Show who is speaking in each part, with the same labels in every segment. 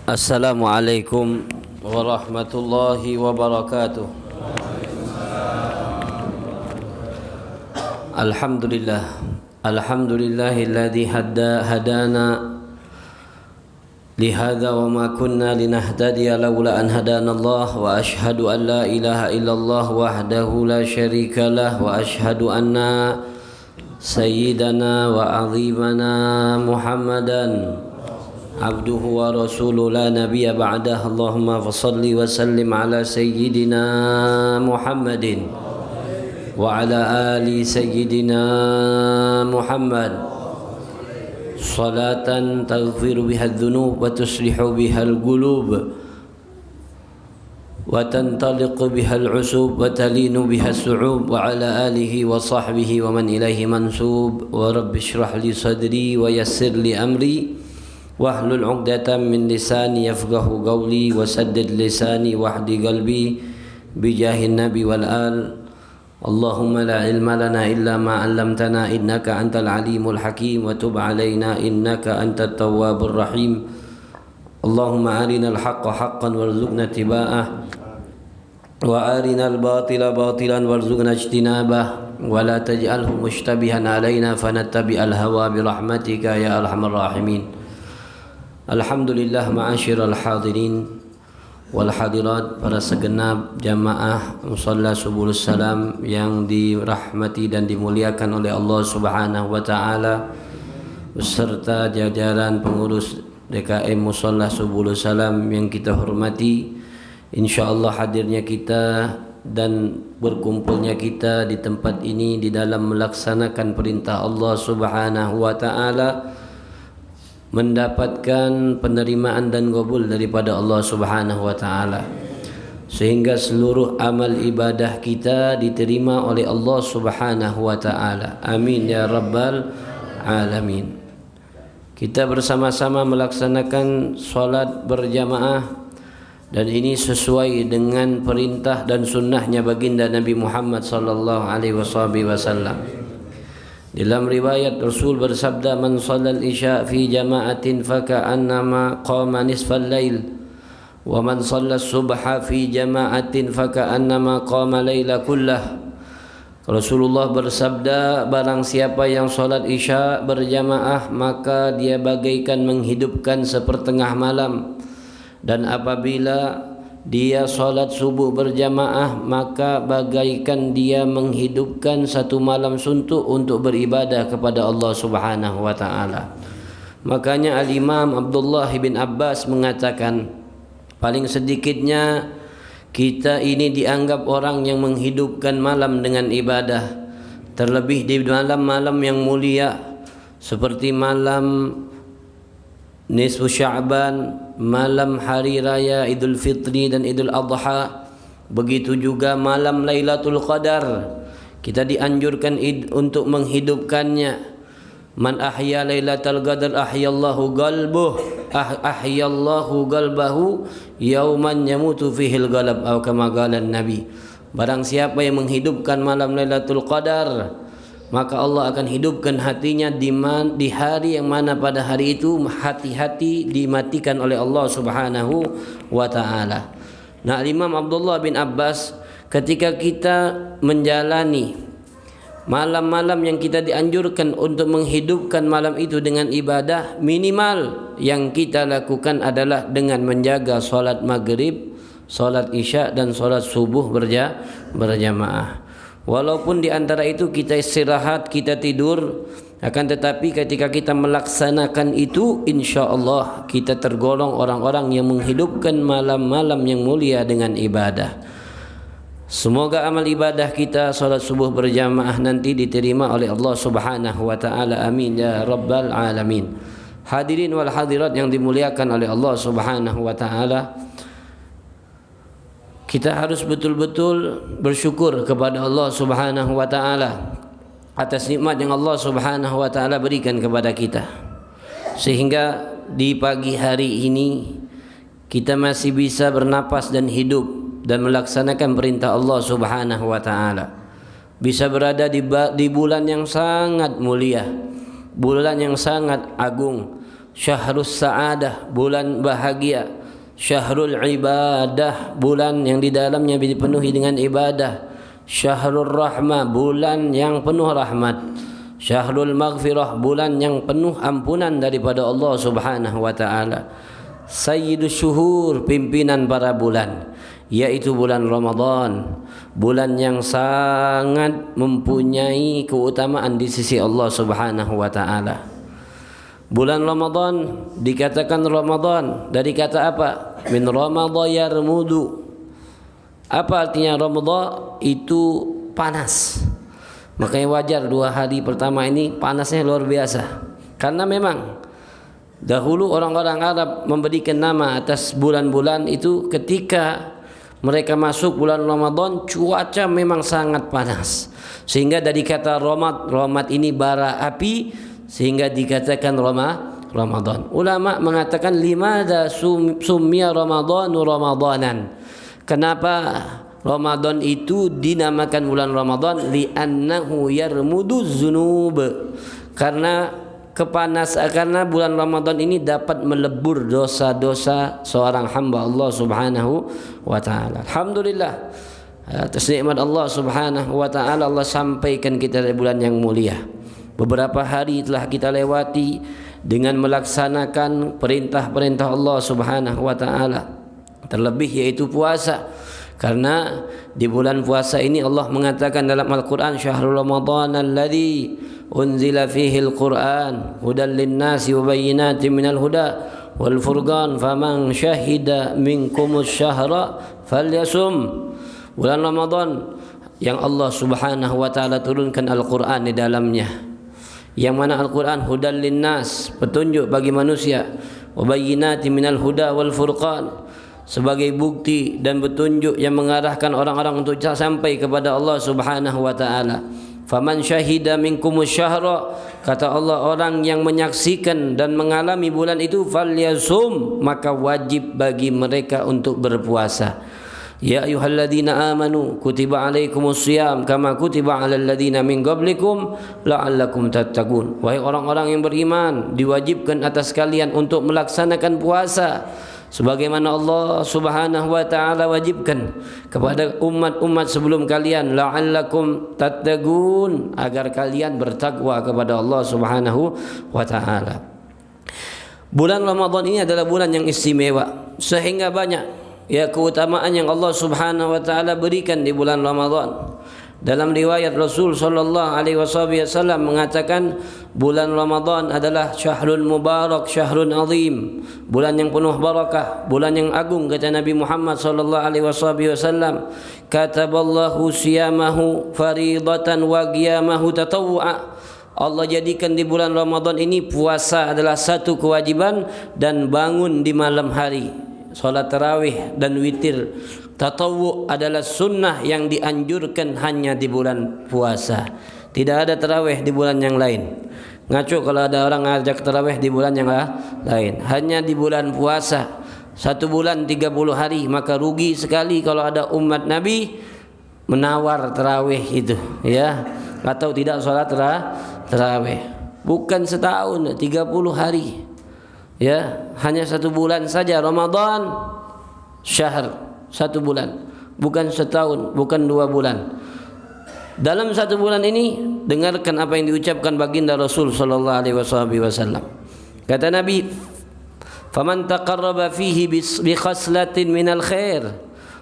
Speaker 1: Assalamualaikum warahmatullahi wabarakatuh. Alhamdulillahilladzi hadana lihadza wa ma kunna linahtadiya laula an hadanallah wa ashhadu an la ilaha illallah wahdahu la syarika lah wa ashhadu anna sayyidana wa azimana Muhammadan abduhu wa rasuluhu la nabiyya ba'dah. Allahumma fassalli wa sallim ala sayyidina Muhammadin wa ala ali sayyidina Muhammad salatan taghfiru biha adh-dhunub wa tuslihu biha al-qulub wa tantaliqu biha al-usub wa talinu biha as-su'ub wa ala alihi wa sahbihi wa man ilaihi mansub. Wa rabbi shrah li sadri wa yassir li amri wahlul 'uqdatam min lisani yafqahu qawli wasaddid lisani wahdi qalbi bijahin nabi wal al. Allahumma la ilma lana illa ma 'allamtana innaka antal alimul hakim wa tub 'alaina innaka antat tawwabur rahim. Allahumma arinal haqqa haqqan warzuqna ittiba'ah wa arinal batila batilan warzuqna ijtinabah wa la taj'alhu mushtabihan 'alaina fanattabi'al hawa bi rahmatika ya arhamar rahimin. Alhamdulillah ma'asyiral hadirin wal hadirat, para segenap jamaah musalla Subulus Salam yang dirahmati dan dimuliakan oleh Allah Subhanahu wa taala, beserta jajaran pengurus DKM Musalla Subulus Salam yang kita hormati. Insyaallah hadirnya kita dan berkumpulnya kita di tempat ini di dalam melaksanakan perintah Allah Subhanahu wa taala mendapatkan penerimaan dan qabul daripada Allah Subhanahu wa taala, sehingga seluruh amal ibadah kita diterima oleh Allah Subhanahu wa taala. Amin ya rabbal alamin. Kita bersama-sama melaksanakan salat berjamaah, dan ini sesuai dengan perintah dan sunnahnya baginda Nabi Muhammad sallallahu alaihi wasallam. Dalam riwayat Rasul bersabda, man shallal isya fi jama'atin faka'annama qama nisfal lail wa man shalla subha fi jama'atin faka'annama qama laila kullah. Rasulullah bersabda, barang siapa yang salat isya berjamaah maka dia bagaikan menghidupkan sepertengah malam, dan apabila dia salat subuh berjamaah maka bagaikan dia menghidupkan satu malam suntuk untuk beribadah kepada Allah Subhanahu wa taala. Makanya Al-Imam Abdullah bin Abbas mengatakan, paling sedikitnya kita ini dianggap orang yang menghidupkan malam dengan ibadah, terlebih di malam-malam yang mulia seperti malam nisfu Sya'ban, malam hari raya Idul Fitri dan Idul Adha. Begitu juga malam Lailatul Qadar, kita dianjurkan untuk menghidupkannya. Man ahya Lailatul Qadar ahyallahu qalbahu yauman yamutu fihil qalb, atau kama qala Nabi. Barang siapa yang menghidupkan malam Lailatul Qadar, maka Allah akan hidupkan hatinya di hari yang mana pada hari itu hati-hati dimatikan oleh Allah Subhanahu wa taala. Nah, Imam Abdullah bin Abbas, ketika kita menjalani malam-malam yang kita dianjurkan untuk menghidupkan malam itu dengan ibadah, minimal yang kita lakukan adalah dengan menjaga salat maghrib, salat isya dan salat subuh berjamaah. Walaupun di antara itu kita istirahat, kita tidur, akan tetapi ketika kita melaksanakan itu, insya Allah kita tergolong orang-orang yang menghidupkan malam-malam yang mulia dengan ibadah. Semoga amal ibadah kita salat subuh berjamaah nanti diterima oleh Allah Subhanahu wa taala. Amin ya rabbal alamin. Hadirin wal hadirat yang dimuliakan oleh Allah Subhanahu wa taala, kita harus betul-betul bersyukur kepada Allah Subhanahu wa taala atas nikmat yang Allah Subhanahu wa taala berikan kepada kita, sehingga di pagi hari ini kita masih bisa bernapas dan hidup dan melaksanakan perintah Allah Subhanahu wa taala. Bisa berada di bulan yang sangat mulia, bulan yang sangat agung, Syahrus sa'adah, bulan bahagia. Syahrul ibadah, bulan yang di dalamnya dipenuhi dengan ibadah. Syahrul rahmah, bulan yang penuh rahmat. Syahrul maghfirah, bulan yang penuh ampunan daripada Allah Subhanahu wa taala. Sayyidus syuhur, pimpinan para bulan, yaitu bulan Ramadan, bulan yang sangat mempunyai keutamaan di sisi Allah Subhanahu wa taala. Bulan Ramadan dikatakan Ramadan dari kata apa? Min ramadha yarmudu. Apa artinya Ramadan? Itu panas. Makanya wajar 2 hari pertama ini panasnya luar biasa. Karena memang dahulu orang-orang Arab memberikan nama atas bulan-bulan itu ketika mereka masuk bulan Ramadan, cuaca memang sangat panas. Sehingga dari kata Ramad ini bara api, sehingga dikatakan Ramadan. Ulama mengatakan limadza summiya Ramadhanu Ramadanan. Kenapa Ramadan itu dinamakan bulan Ramadan? Li'annahu yarmudu dzunub. Karena karena bulan Ramadan ini dapat melebur dosa-dosa seorang hamba Allah Subhanahu wa taala. Alhamdulillah, atas nikmat Allah Subhanahu wa taala Allah sampaikan kita dari bulan yang mulia. Beberapa hari telah kita lewati dengan melaksanakan perintah-perintah Allah Subhanahu wa taala. Terlebih yaitu puasa. Karena di bulan puasa ini Allah mengatakan dalam Al-Quran, Syahrul Ramadan alladhi unzila fihi al-Quran hudan linnasi wa bayyinatin minal huda wal furqan faman syahida minkumus syahra falyasum. Bulan Ramadan yang Allah Subhanahu wa taala turunkan Al-Quran di dalamnya, yang mana Al-Quran hudan linnas, petunjuk bagi manusia, wa bayyinatin minal huda wal furqan, sebagai bukti dan petunjuk yang mengarahkan orang-orang untuk sampai kepada Allah Subhanahu wa taala. Faman syahida minkumus syahra, kata Allah, orang yang menyaksikan dan mengalami bulan itu, falyasum, maka wajib bagi mereka untuk berpuasa. Ya ayyuhalladzina amanu kutiba alaikumus shiyam kama kutiba alal ladzina min qablikum la'allakum tattaqun. Wahai orang-orang yang beriman, diwajibkan atas kalian untuk melaksanakan puasa sebagaimana Allah Subhanahu wa taala wajibkan kepada umat-umat sebelum kalian, la'allakum tattaqun, agar kalian bertakwa kepada Allah Subhanahu wa taala. Bulan Ramadan ini adalah bulan yang istimewa, sehingga banyak keutamaan yang Allah Subhanahu wa taala berikan di bulan Ramadan. Dalam riwayat Rasul sallallahu alaihi wasallam mengatakan bulan Ramadan adalah syahrul mubarak, syahrun azim, bulan yang penuh barakah, bulan yang agung, kata Nabi Muhammad sallallahu alaihi wasallam. Kataballahu siyamahu faridatan wa qiyamahu tatawwa. Allah jadikan di bulan Ramadan ini puasa adalah satu kewajiban dan bangun di malam hari, salat tarawih dan witir. Tatawwu adalah sunnah yang dianjurkan hanya di bulan puasa. Tidak ada tarawih di bulan yang lain. Ngaco kalau ada orang ngajak tarawih di bulan yang lain. Hanya di bulan puasa. 1 bulan 30 hari, maka rugi sekali kalau ada umat Nabi menawar tarawih itu, ya, atau tidak salat tarawih. Bukan setahun, 30 hari. Ya, hanya 1 bulan saja Ramadan, syahr, 1 bulan, bukan setahun, bukan 2 bulan. Dalam 1 bulan ini dengarkan apa yang diucapkan baginda Rasul sallallahu alaihi wasallam. Kata Nabi, faman taqarraba fihi bi khaslatin minal khair,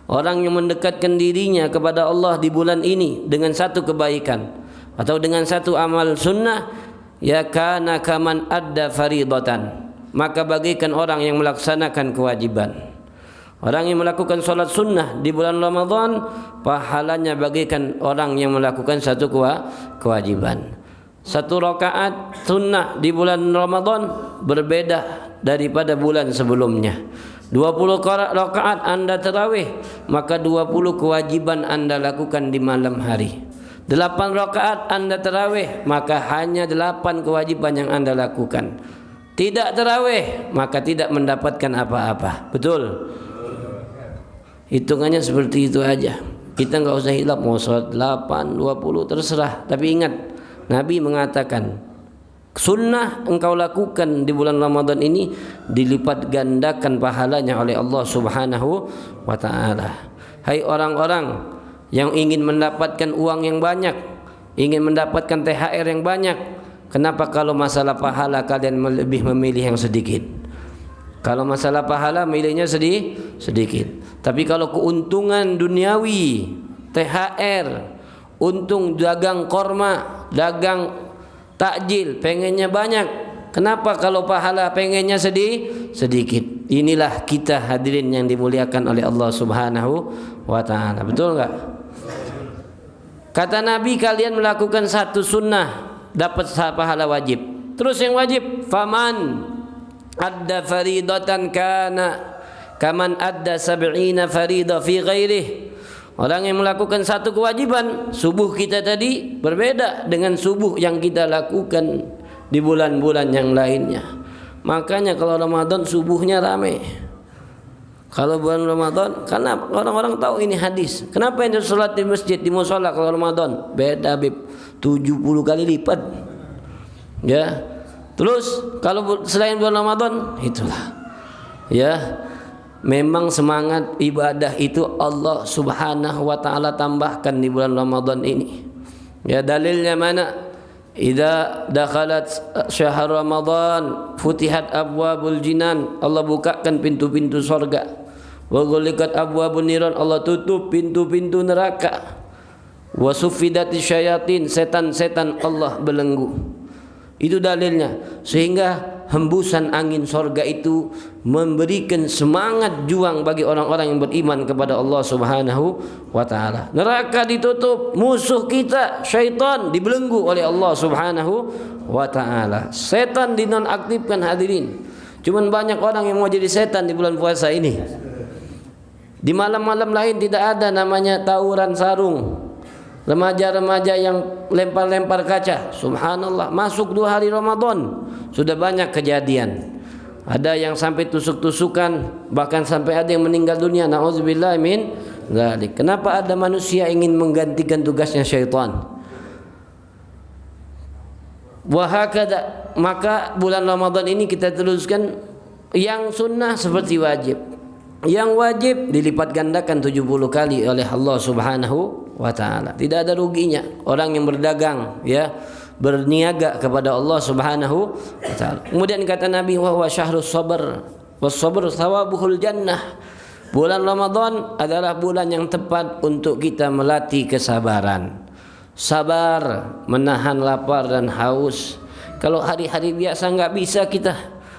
Speaker 1: orang yang mendekatkan dirinya kepada Allah di bulan ini dengan 1 kebaikan atau dengan 1 amal sunnah, ya kana kaman adda faridatan, maka bagaikan orang yang melaksanakan kewajiban. Orang yang melakukan salat sunnah di bulan Ramadan, pahalanya bagaikan orang yang melakukan 1 kewajiban. 1 rakaat sunnah di bulan Ramadan berbeda daripada bulan sebelumnya. 20 rakaat Anda tarawih, maka 20 kewajiban Anda lakukan di malam hari. 8 rakaat Anda tarawih, maka hanya 8 kewajiban yang Anda lakukan. Tidak tarawih, maka tidak mendapatkan apa-apa. Betul? Hitungannya seperti itu aja. Kita enggak usah hilap mau salat 8, 20 terserah. Tapi ingat, Nabi mengatakan sunnah engkau lakukan di bulan Ramadan ini, dilipat gandakan pahalanya oleh Allah Subhanahu wa taala. Hai orang-orang yang ingin mendapatkan uang yang banyak, ingin mendapatkan THR yang banyak, kenapa kalau masalah pahala kalian lebih memilih yang sedikit? Kalau masalah pahala milihnya sedikit. Tapi kalau keuntungan duniawi, THR, untung dagang korma, dagang takjil, pengennya banyak. Kenapa kalau pahala pengennya sedikit? Inilah kita hadirin yang dimuliakan oleh Allah Subhanahu wa taala. Betul enggak? Kata Nabi, kalian melakukan satu sunnah dapat pahala wajib. Terus yang wajib, faman adda faridatan kana kaman adda sab'ina faridah fi ghairih. Orang yang melakukan satu kewajiban, subuh kita tadi berbeda dengan subuh yang kita lakukan di bulan-bulan yang lainnya. Makanya kalau Ramadan subuhnya ramai. Kalau bulan Ramadan, karena orang-orang tahu ini hadis. Kenapa yang sholat di masjid, di musola kalau Ramadan? Beda bib, 70 kali lipat. Ya. Terus kalau selain bulan Ramadan, itulah. Ya. Memang semangat ibadah itu Allah Subhanahu wa taala tambahkan di bulan Ramadan ini. Ya, dalilnya mana? Idza dakhalat syahr Ramadan futihat abwabul jinan, Allah bukakan pintu-pintu surga. Wa ghuliqat abwabun niran, Allah tutup pintu-pintu neraka. Wa suffidati syayatin, setan-setan Allah belenggu. Itu dalilnya. Sehingga hembusan angin surga itu memberikan semangat juang bagi orang-orang yang beriman kepada Allah Subhanahu wa taala. Neraka ditutup, musuh kita syaitan dibelenggu oleh Allah Subhanahu wa taala. Setan dinonaktifkan hadirin. Cuman banyak orang yang mau jadi setan di bulan puasa ini. Di malam-malam lain tidak ada namanya tawuran sarung. Remaja-remaja yang lempar-lempar kaca. Subhanallah, masuk 2 hari Ramadan sudah banyak kejadian. Ada yang sampai tusuk-tusukan, bahkan sampai ada yang meninggal dunia. Nauzubillah min dzalik. Kenapa ada manusia ingin menggantikan tugasnya syaitan? Wahakada, maka bulan Ramadan ini kita teruskan yang sunnah seperti wajib. Yang wajib dilipat gandakan 70 kali oleh Allah Subhanahu wa taala. Tidak ada ruginya orang yang berdagang, ya, berniaga kepada Allah Subhanahu wa taala. Kemudian kata Nabi, wa huwa syahrus sabr was sabr thawabuhul jannah. Bulan Ramadan adalah bulan yang tepat untuk kita melatih kesabaran. Sabar menahan lapar dan haus. Kalau hari-hari biasa enggak bisa kita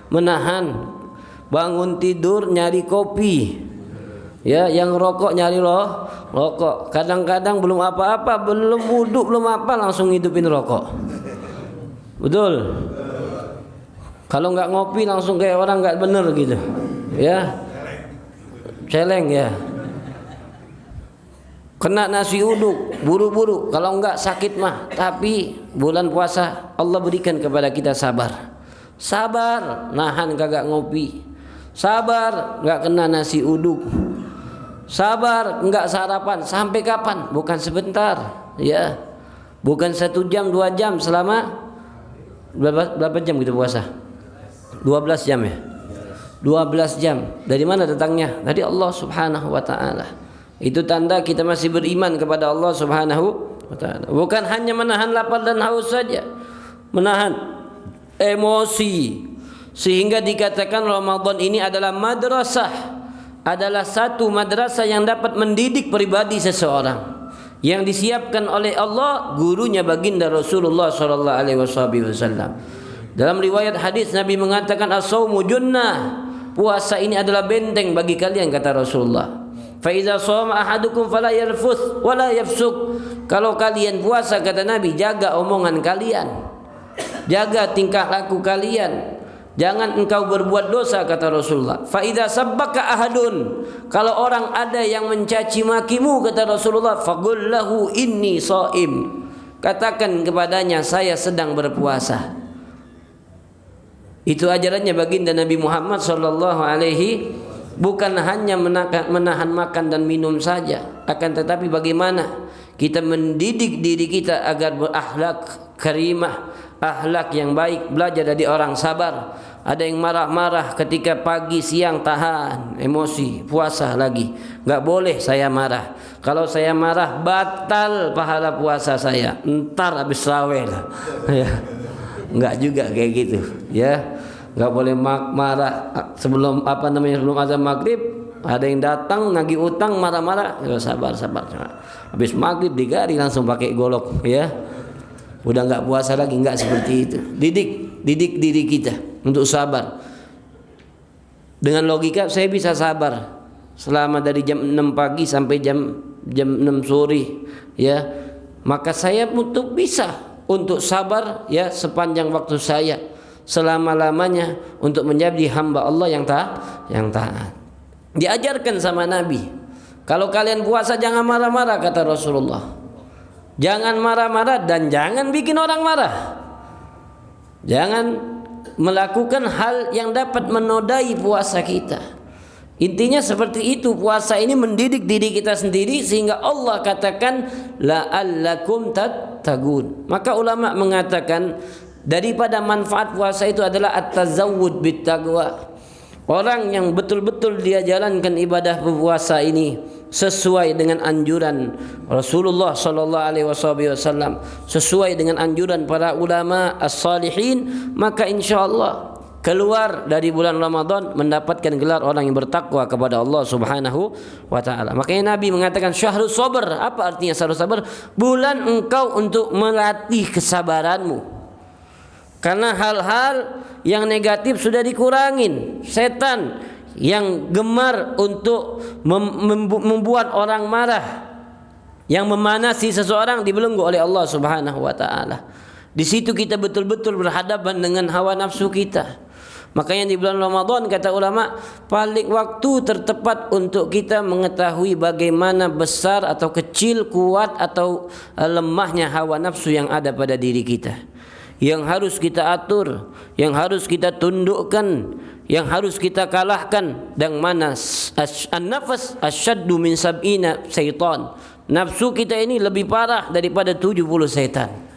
Speaker 1: menahan. Bangun tidur nyari kopi, ya, yang rokok nyari rokok. Kadang-kadang belum apa-apa, belum wudhu, belum apa, langsung hidupin rokok. Betul. Kalau nggak ngopi langsung kayak orang nggak bener gitu, ya, celeng ya. Kena nasi uduk, buru-buru. Kalau nggak sakit mah. Tapi bulan puasa Allah berikan kepada kita sabar. Sabar, nahan kagak ngopi. Sabar, enggak kena nasi uduk. Sabar, enggak sarapan. Sampai kapan? Bukan sebentar, ya. Bukan 1 jam, 2 jam, selama berapa jam kita puasa? 12 jam ya. 12 jam. Dari mana datangnya? Dari Allah Subhanahu wa taala. Itu tanda kita masih beriman kepada Allah Subhanahu wa taala. Bukan hanya menahan lapar dan haus saja. Menahan emosi. Sehingga dikatakan Ramadan ini adalah madrasah, adalah satu madrasah yang dapat mendidik pribadi seseorang, yang disiapkan oleh Allah gurunya baginda Rasulullah sallallahu alaihi wasallam. Dalam riwayat hadis Nabi mengatakan as-shaumu junnah, puasa ini adalah benteng bagi kalian, kata Rasulullah. Fa iza shoma ahadukum fala yarfuth wala yafsuk. Kalau kalian puasa, kata Nabi, jaga omongan kalian, jaga tingkah laku kalian. Jangan engkau berbuat dosa, kata Rasulullah. Fa idza sabbaka ahadun, kalau orang ada yang mencaci makimu, kata Rasulullah, faqul lahu inni shaim. Katakan kepadanya, saya sedang berpuasa. Itu ajarannya baginda Nabi Muhammad sallallahu alaihi, bukan hanya menahan makan dan minum saja, akan tetapi bagaimana kita mendidik diri kita agar berakhlak karimah, akhlak yang baik, belajar dari orang sabar. Ada yang marah-marah ketika pagi siang tahan emosi, puasa lagi. Enggak boleh saya marah. Kalau saya marah batal pahala puasa saya. Entar habis raweh lah. Ya. Enggak juga kayak gitu, ya. Enggak boleh marah sebelum sebelum azan maghrib. Ada yang datang nagih utang marah-marah, ya, sabar. Habis maghrib digari langsung pakai golok, ya. Udah enggak puasa lagi, enggak seperti itu. Didik diri kita untuk sabar. Dengan logika saya bisa sabar selama dari jam 6 pagi sampai jam 6 sore, ya. Maka saya untuk bisa untuk sabar, ya, sepanjang waktu saya, selama-lamanya untuk menjadi hamba Allah yang taat. Diajarkan sama Nabi, kalau kalian puasa jangan marah-marah, kata Rasulullah. Jangan marah-marah dan jangan bikin orang marah. Jangan melakukan hal yang dapat menodai puasa kita. Intinya seperti itu. Puasa ini mendidik diri kita sendiri sehingga Allah katakan la'allakum tattaqun. Maka ulama mengatakan daripada manfaat puasa itu adalah at-tazawwud bit-taqwa. Orang yang betul-betul dia jalankan ibadah berpuasa ini sesuai dengan anjuran Rasulullah sallallahu alaihi wasallam, sesuai dengan anjuran para ulama as-salihin, maka insyaallah keluar dari bulan Ramadan mendapatkan gelar orang yang bertakwa kepada Allah Subhanahu wa taala. Makanya Nabi mengatakan syahrus sabr. Apa artinya syahrus sabr? Bulan engkau untuk melatih kesabaranmu. Karena hal-hal yang negatif sudah dikurangin. Setan yang gemar untuk membuat orang marah, yang memanasi seseorang dibelenggu oleh Allah Subhanahu wa taala. Di situ kita betul-betul berhadapan dengan hawa nafsu kita. Makanya di bulan Ramadan kata ulama paling waktu tertepat untuk kita mengetahui bagaimana besar atau kecil, kuat atau lemahnya hawa nafsu yang ada pada diri kita. Yang harus kita atur, yang harus kita tundukkan, yang harus kita kalahkan. Dan mana an-nafas asyaddu min sab'ina syaitan. Nafsu kita ini lebih parah daripada 70 setan.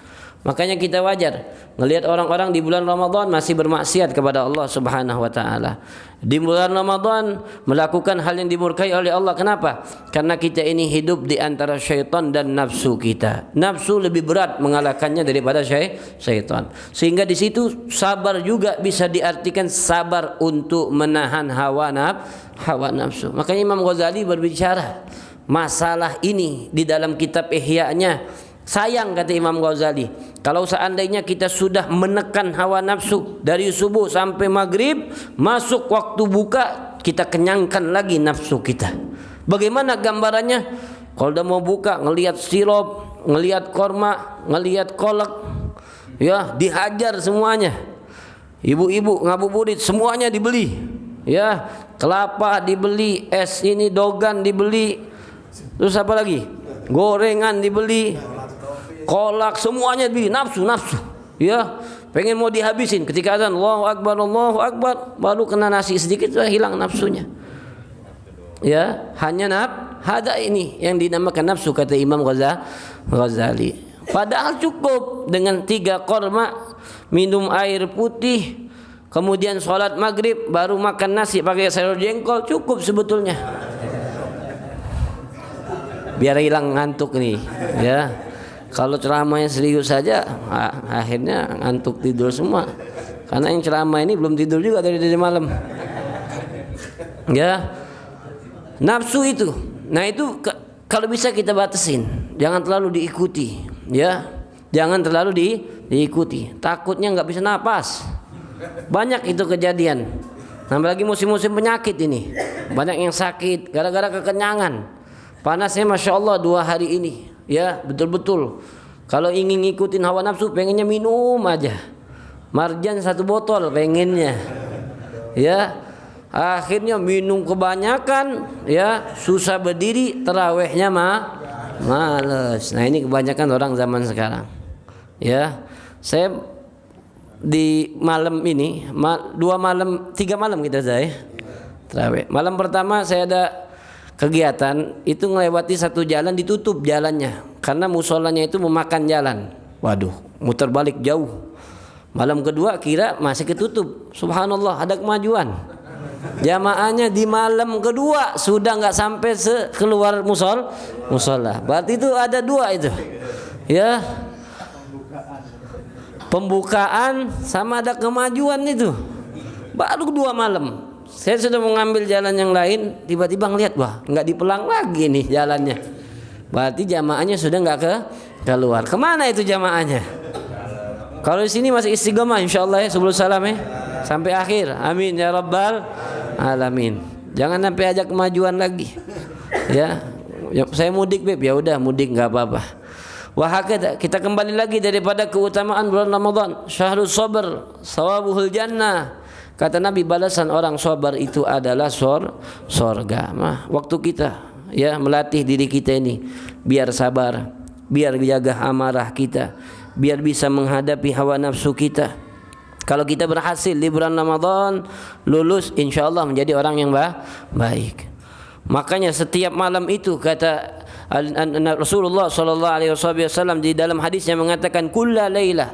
Speaker 1: Makanya kita wajar melihat orang-orang di bulan Ramadan masih bermaksiat kepada Allah Subhanahu wa taala. Di bulan Ramadan melakukan hal yang dimurkai oleh Allah. Kenapa? Karena kita ini hidup di antara syaitan dan nafsu kita. Nafsu lebih berat mengalahkannya daripada syaitan. Sehingga di situ sabar juga bisa diartikan sabar untuk menahan hawa nafsu. Makanya Imam Ghazali berbicara masalah ini di dalam kitab Ihya-nya. Sayang, kata Imam Ghazali, kalau seandainya kita sudah menekan hawa nafsu dari subuh sampai maghrib, masuk waktu buka kita kenyangkan lagi nafsu kita. Bagaimana gambarannya? Kalau udah mau buka, ngelihat sirup, ngelihat korma, ngelihat kolak, ya dihajar semuanya. Ibu-ibu ngabuburit semuanya dibeli, ya, kelapa dibeli, es ini dogan dibeli, terus apa lagi? Gorengan dibeli, kolak semuanya dibeli, nafsu, ya, pengen mau dihabisin. Ketika azan Allahu Akbar, baru kena nasi sedikit sudah hilang nafsunya. Ya, hanya hada ini yang dinamakan nafsu, kata Imam Ghazali. Padahal cukup dengan 3 korma, minum air putih, kemudian sholat maghrib, baru makan nasi pakai sayur jengkol, cukup sebetulnya. Biar hilang ngantuk nih, ya. Kalau ceramahnya serius saja, akhirnya ngantuk tidur semua. Karena yang ceramah ini belum tidur juga dari malam. Ya, nafsu itu. Nah itu kalau bisa kita batasin, jangan terlalu diikuti. Ya, jangan terlalu diikuti. Takutnya nggak bisa napas. Banyak itu kejadian. Tambah lagi musim-musim penyakit ini. Banyak yang sakit gara-gara kekenyangan. Panasnya Masya Allah 2 hari ini. Ya, betul-betul. Kalau ingin ngikutin hawa nafsu, pengennya minum aja. Marjan 1 botol pengennya. Ya, akhirnya minum kebanyakan, ya, susah berdiri, tarawihnya males. Nah, ini kebanyakan orang zaman sekarang. Ya, saya di malam ini 3 malam kita saya tarawih. Malam pertama saya ada kegiatan itu, melewati satu jalan ditutup jalannya karena musolanya itu memakan jalan. Waduh, muter balik jauh. Malam kedua kira masih ketutup. Subhanallah, ada kemajuan. Jamaahnya di malam kedua sudah nggak sampai keluar musola. Berarti itu ada dua itu. Ya. Pembukaan sama ada kemajuan itu. Baru 2 malam. Saya sudah mengambil jalan yang lain, tiba-tiba ngelihat, wah, nggak dipelang lagi nih jalannya. Berarti jamaahnya sudah nggak keluar. Kemana itu jamaahnya? Kalau di sini masih istiqomah insyaallah ya, sebelum salam ya. Sampai akhir. Amin ya rabbal alamin. Jangan sampai ajak kemajuan lagi. Ya. Saya mudik, Beb. Ya udah mudik enggak apa-apa. Wahakata, kita kembali lagi daripada keutamaan bulan Ramadan. Syahrul sabr, sawabuhul jannah. Kata Nabi, balasan orang sabar itu adalah surga. Waktu kita ya melatih diri kita ini biar sabar, biar jaga amarah kita, biar bisa menghadapi hawa nafsu kita. Kalau kita berhasil di bulan Ramadan, lulus insyaallah menjadi orang yang baik. Makanya setiap malam itu kata Rasulullah sallallahu alaihi wasallam di dalam hadisnya mengatakan kulla lailah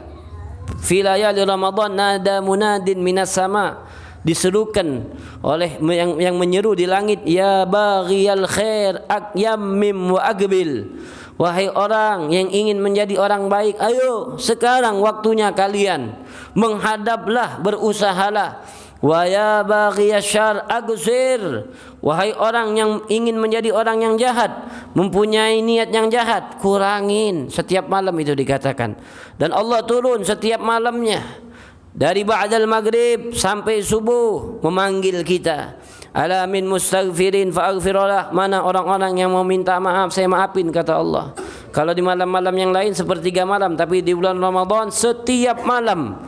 Speaker 1: fi layali Ramadan nada munadin minas sama, diserukan oleh yang menyeru di langit, ya baghiyal khair aqyammim wa aqbil. Wahai orang yang ingin menjadi orang baik, ayo sekarang waktunya kalian menghadaplah, berusahalah. Wa ya baghiyasyar aghsir. Wahai orang yang ingin menjadi orang yang jahat, mempunyai niat yang jahat, kurangin. Setiap malam itu dikatakan. Dan Allah turun setiap malamnya dari ba'dal maghrib sampai subuh memanggil kita. Ala min mustaghfirin fa'aghfirullah. Mana orang-orang yang mau minta maaf, saya maafin, kata Allah. Kalau di malam-malam yang lain sepertiga malam, tapi di bulan Ramadan setiap malam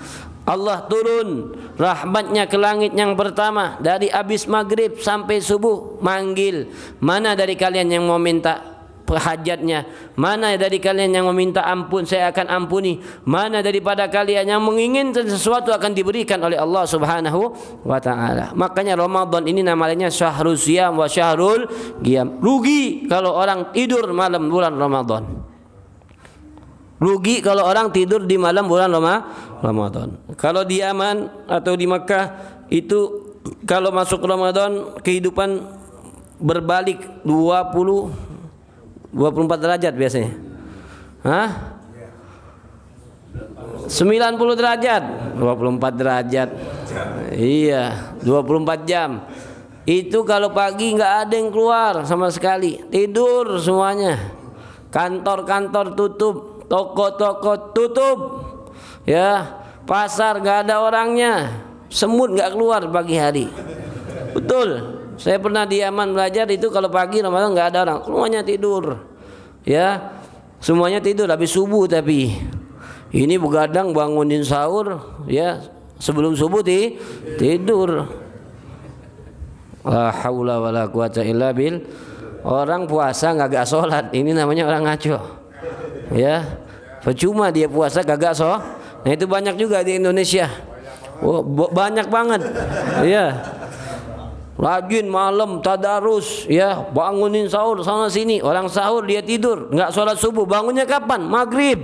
Speaker 1: Allah turun rahmatnya ke langit yang pertama dari habis maghrib sampai subuh, manggil, mana dari kalian yang mau minta hajatnya, mana dari kalian yang meminta ampun, saya akan ampuni, mana daripada kalian yang menginginkan sesuatu akan diberikan oleh Allah Subhanahu wa taala. Makanya Ramadan ini namanya syahrul siyam wa syahrul qiyam. Rugi kalau orang tidur malam bulan Ramadan. Rugi kalau orang tidur di malam bulan Ramadan. Kalau di Yaman atau di Makkah itu kalau masuk Ramadan kehidupan berbalik 24 derajat biasanya. Hah? 90 derajat, 24 derajat. Iya, 24 jam. Itu kalau pagi enggak ada yang keluar sama sekali. Tidur semuanya. Kantor-kantor tutup, toko-toko tutup. Ya, pasar enggak ada orangnya. Semut enggak keluar pagi hari. Betul. Saya pernah di Yaman belajar itu kalau pagi Ramadan enggak ada orang, semuanya tidur. Ya, semuanya tidur habis subuh, tapi ini begadang bangunin sahur, ya sebelum subuh tidur. La haula wala quwata illa billah. Orang puasa gak sholat, ini namanya orang ngaco. Ya, percuma dia puasa kagak sholat. Nah itu banyak juga di Indonesia. Oh, banyak banget. Ya. Rajin malam tadarus, ya bangunin sahur sana sini. Orang sahur dia tidur, nggak sholat subuh. Bangunnya kapan? Maghrib.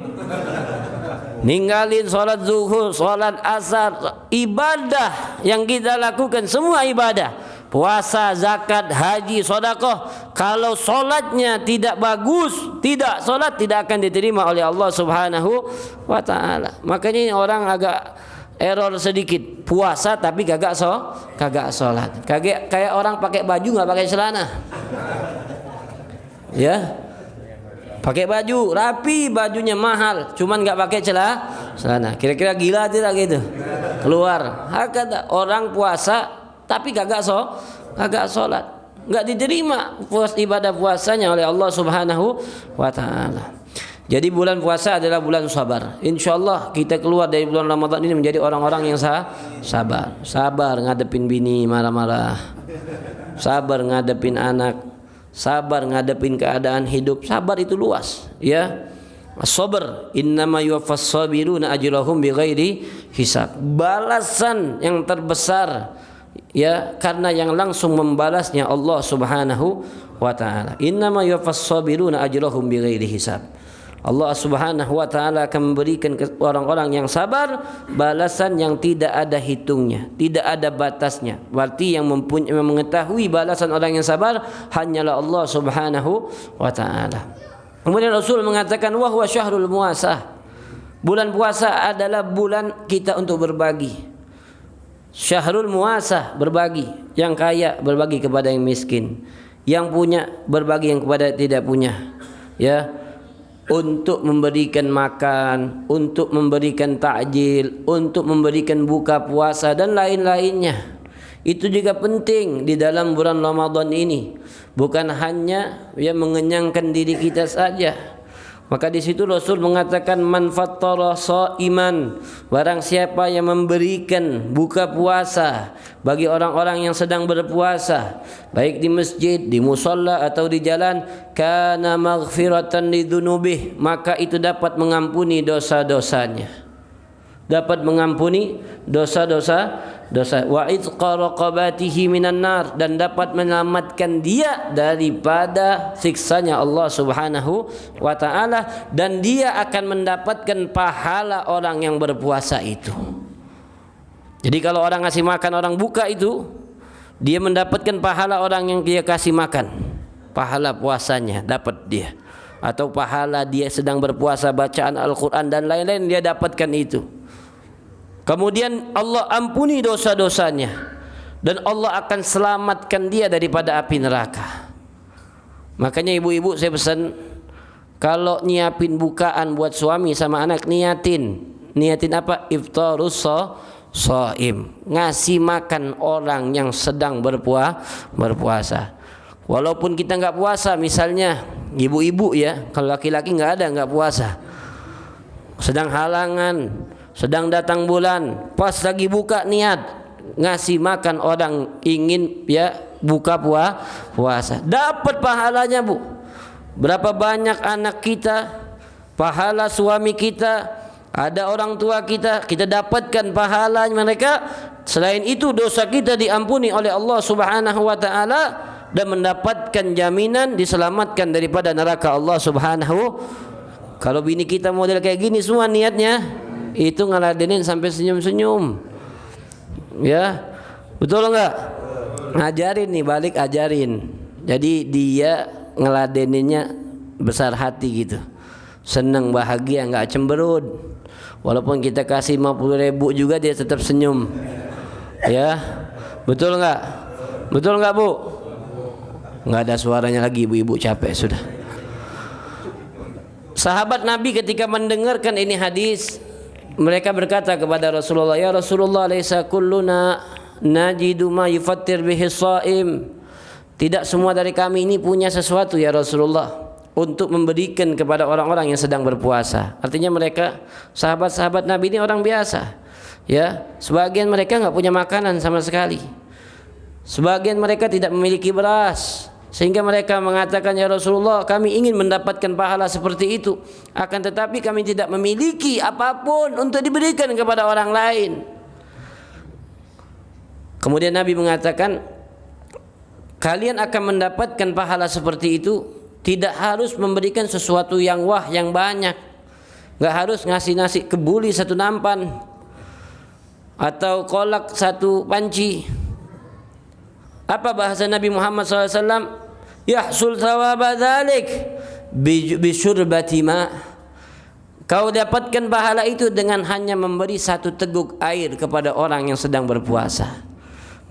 Speaker 1: Ninggalin sholat zuhur, sholat asar. Ibadah yang kita lakukan semua ibadah, puasa, zakat, haji, sedekah. Kalau sholatnya tidak bagus, tidak sholat, tidak akan diterima oleh Allah Subhanahu wa taala. Makanya orang agak error sedikit, puasa tapi kagak sholat, kayak orang pakai baju nggak pakai celana, ya, pakai baju rapi, bajunya mahal, cuman nggak pakai celana, kira-kira gila tidak gitu? Keluar, hakata orang puasa tapi kagak sholat, nggak diterima ibadah puasanya oleh Allah Subhanahu wa taala. Jadi bulan puasa adalah bulan sabar. InsyaAllah kita keluar dari bulan Ramadan ini menjadi orang-orang yang sabar. Sabar ngadepin bini marah-marah. Sabar ngadepin anak. Sabar ngadepin keadaan hidup. Sabar itu luas, ya. Sabar, innama yuwaffas sabiruna ajrahum bighairi hisab. Balasan yang terbesar, ya, karena yang langsung membalasnya Allah Subhanahu wa taala. Innama yuwaffas sabiruna ajrahum bighairi hisab. Allah Subhanahu wa taala akan memberikan orang-orang yang sabar balasan yang tidak ada hitungnya, tidak ada batasnya. Berarti yang mengetahui balasan orang yang sabar hanyalah Allah Subhanahu wa taala. Kemudian Rasul mengatakan wa huwa syahrul muasah. Bulan puasa adalah bulan kita untuk berbagi. Syahrul muasah, berbagi. Yang kaya berbagi kepada yang miskin. Yang punya berbagi yang kepada yang tidak punya. Ya. Untuk memberikan makan, untuk memberikan takjil, untuk memberikan buka puasa dan lain-lainnya. Itu juga penting di dalam bulan Ramadan ini. Bukan hanya mengenyangkan diri kita saja. Maka di situ Rasul mengatakan man fattara shaiman, barang siapa yang memberikan buka puasa bagi orang-orang yang sedang berpuasa, baik di masjid, di musalla atau di jalan, kana maghfiratan lidzunubih, maka itu dapat mengampuni dosa-dosanya. Dapat mengampuni dosa-dosa wa itqa raqabatihi minan nar, dan dapat menyelamatkan dia daripada siksanya Allah Subhanahu wa taala, dan dia akan mendapatkan pahala orang yang berpuasa itu. Jadi kalau orang ngasih makan orang buka itu, dia mendapatkan pahala orang yang dia kasih makan. Pahala puasanya dapat dia, atau pahala dia sedang berpuasa bacaan Al-Qur'an dan lain-lain, dia dapatkan itu. Kemudian Allah ampuni dosa-dosanya, dan Allah akan selamatkan dia daripada api neraka. Makanya ibu-ibu saya pesan, kalau nyiapin bukaan buat suami sama anak, niatin apa? Iftarus shaim, ngasih makan orang yang sedang berpuasa. Walaupun kita nggak puasa, misalnya ibu-ibu ya, kalau laki-laki nggak puasa, sedang halangan, sedang datang bulan, pas lagi buka niat ngasih makan orang ingin buka puasa, dapat pahalanya Bu. Berapa banyak anak kita, pahala suami kita, ada orang tua kita dapatkan pahala mereka. Selain itu dosa kita diampuni oleh Allah Subhanahu wa taala dan mendapatkan jaminan diselamatkan daripada neraka Allah Subhanahu. Kalau bini kita model kayak gini semua niatnya, itu ngeladenin sampai senyum-senyum. Ya, betul enggak? Ngajarin nih, balik ajarin. Jadi dia ngeladeninnya besar hati gitu, senang, bahagia, enggak cemberut. Walaupun kita kasih 50.000 juga dia tetap senyum. Ya, betul enggak? Betul enggak Bu? Enggak ada suaranya lagi, ibu-ibu capek sudah. Sahabat Nabi ketika mendengarkan ini hadis, mereka berkata kepada Rasulullah, ya Rasulullah, laisa kulluna najidu ma yufattir bihi shaim. Tidak semua dari kami ini punya sesuatu ya Rasulullah untuk memberikan kepada orang-orang yang sedang berpuasa. Artinya mereka sahabat-sahabat Nabi ini orang biasa. Ya, sebagian mereka enggak punya makanan sama sekali. Sebagian mereka tidak memiliki beras. Sehingga mereka mengatakan, ya Rasulullah, kami ingin mendapatkan pahala seperti itu, akan tetapi kami tidak memiliki apapun untuk diberikan kepada orang lain. Kemudian Nabi mengatakan, kalian akan mendapatkan pahala seperti itu, tidak harus memberikan sesuatu yang yang banyak. Gak harus ngasih nasi kebuli 1 nampan, atau kolak 1 panci. Apa bahasa Nabi Muhammad SAW? Yahsul thawaba dzalik bisyurbati ma. Kau dapatkan pahala itu dengan hanya memberi 1 teguk air kepada orang yang sedang berpuasa.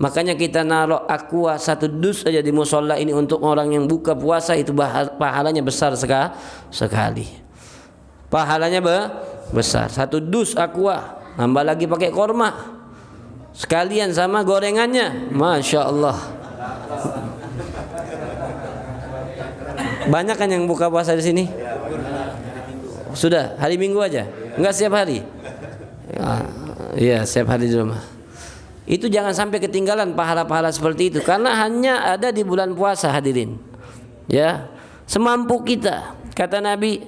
Speaker 1: Makanya kita naruh aqua 1 dus saja di musholla ini untuk orang yang buka puasa, itu pahalanya besar sekali. Pahalanya besar. 1 dus aqua, nambah lagi pakai korma, sekalian sama gorengannya, masya Allah. Banyak kan yang buka puasa di sini? Sudah hari Minggu aja, enggak setiap hari? Iya, setiap hari di rumah. Itu jangan sampai ketinggalan pahala-pahala seperti itu, karena hanya ada di bulan puasa hadirin. Ya, semampu kita. Kata Nabi,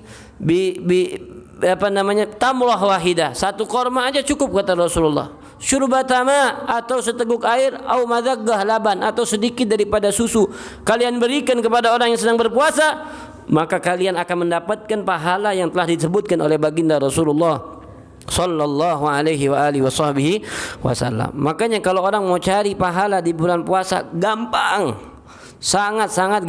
Speaker 1: tamrah wahidah, 1 korma aja cukup kata Rasulullah. Syurbatama, atau seteguk air, au madaggah laban, atau sedikit daripada susu, kalian berikan kepada orang yang sedang berpuasa, maka kalian akan mendapatkan pahala yang telah disebutkan oleh baginda Rasulullah sallallahu alaihi wa alihi wasallam. Makanya kalau orang mau cari pahala di bulan puasa gampang, sangat-sangat